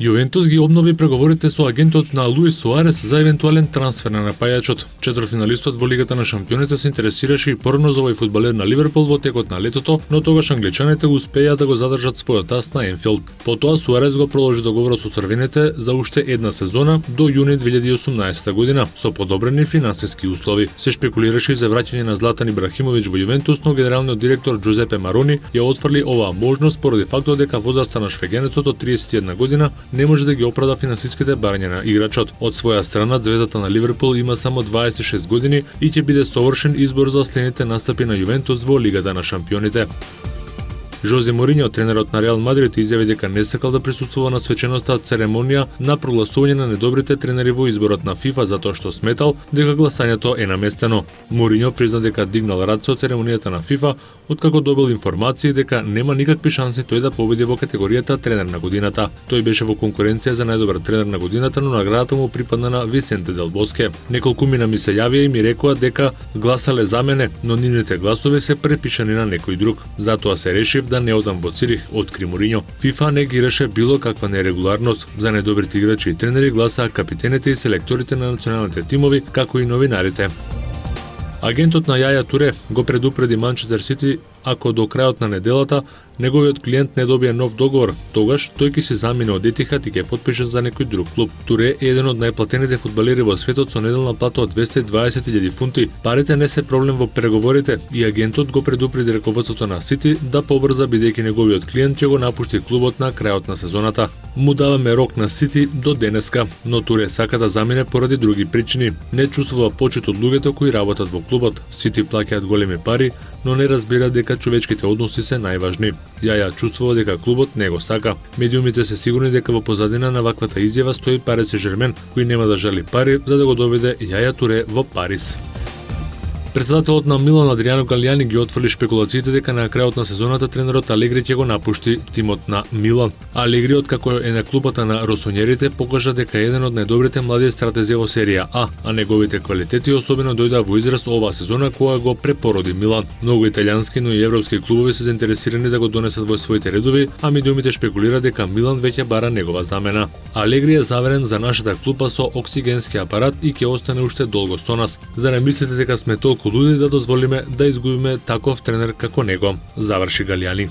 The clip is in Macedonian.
Јувентус ги обнови преговорите со агентот на Луис Суарес за евентуален трансфер на напајачот. Четвртфиналистот во Лигата на шампионите се интересираше и порано за овој фудбалер на Ливерпул во текот на летото, но тогаш англичаните успеа да го задржат својот ас на Енфилд. Потоа Суарес го продолжи договорот со црвените за уште една сезона до јуни 2018 година со подобрени финансиски услови. Се шпекулираше за враќање на Златан Ибрахимовиќ во Јувентус, но генералниот директор Джузепе Марони ја отфрли оваа можност поради фактот дека возраста на швегенецот од 31 година не може да ги оправда финансиските барања на играчот. Од своја страна, звездата на Ливерпул има само 26 години и ќе биде совршен избор за следните настапи на Јувентус во Лигата на шампионите. Жозе Мориньо, тренерот на Реал Мадрид, изјави дека не сакал да присуствува на свеченоста церемонија на прогласување на недобрите тренери во изборот на ФИФА затоа што сметал дека гласањето е наместено. Мориньо призна дека дигнал раце од церемонијата на ФИФА откако добил информации дека нема никакви шанси тој да победи во категоријата тренер на годината. Тој беше во конкуренција за најдобар тренер на годината, но наградата му припадна на Висенте Дел Боске. Неколку мина ми се јавија и ми рекоа дека гласале за мене, но нивните гласови се препишани на некој друг. Затоа се решив да не одам во Цирих, откри Мориньо. ФИФА не ги реше било каква нерегуларност. За недобрите играчи и тренери гласаа капитените и селекторите на националните тимови, како и новинарите. Агентот на Јаја Туре го предупреди Манчестер Сити ако до крајот на неделата неговиот клиент не добие нов договор, тогаш тој ќе се замине од Етихад и ќе потпише за некој друг клуб. Туре е еден од најплатените фудбалери во светот со неделна плата од 220.000 фунти. Парите не се проблем во преговорите и агентот го предупреди раководството на Сити да побрза бидејќи неговиот клиент ќе го напушти клубот на крајот на сезоната. Му даваме рок на Сити до денеска, но Туре сака да замине поради други причини. Не чувствува почит од луѓето кои работат во клубот. Сити плаќаат големи пари, но не разбира дека човечките односи се најважни. Јаја чувствува дека клубот не го сака. Медиумите се сигурни дека во позадина на ваквата изјава стои Парис Сен-Жермен, кој нема да жали пари за да го доведе Јаја Туре во Парис. Председателот на Милан Адриано Галјани ги отфрли шпекулациите дека на крајот на сезоната тренерот Алегри ќе го напушти тимот на Милан. Алегри, откако е на клупата на росонерите, покажа дека е еден од најдобрите млади стратези во серија А неговите квалитети особено дојдоа во израз оваа сезона кога го препороди Милан. Многу италијански, но и европски клубови се заинтересирани да го донесат во своите редови, а медиумите шпекулира дека Милан веќе бара негова замена. Алегри е заверен за нашата клупа со оксигенски апарат и ќе остане уште долго со нас. За не мислите дека сме толку луди да дозволиме да изгубиме таков тренер како него, заврши Галјани.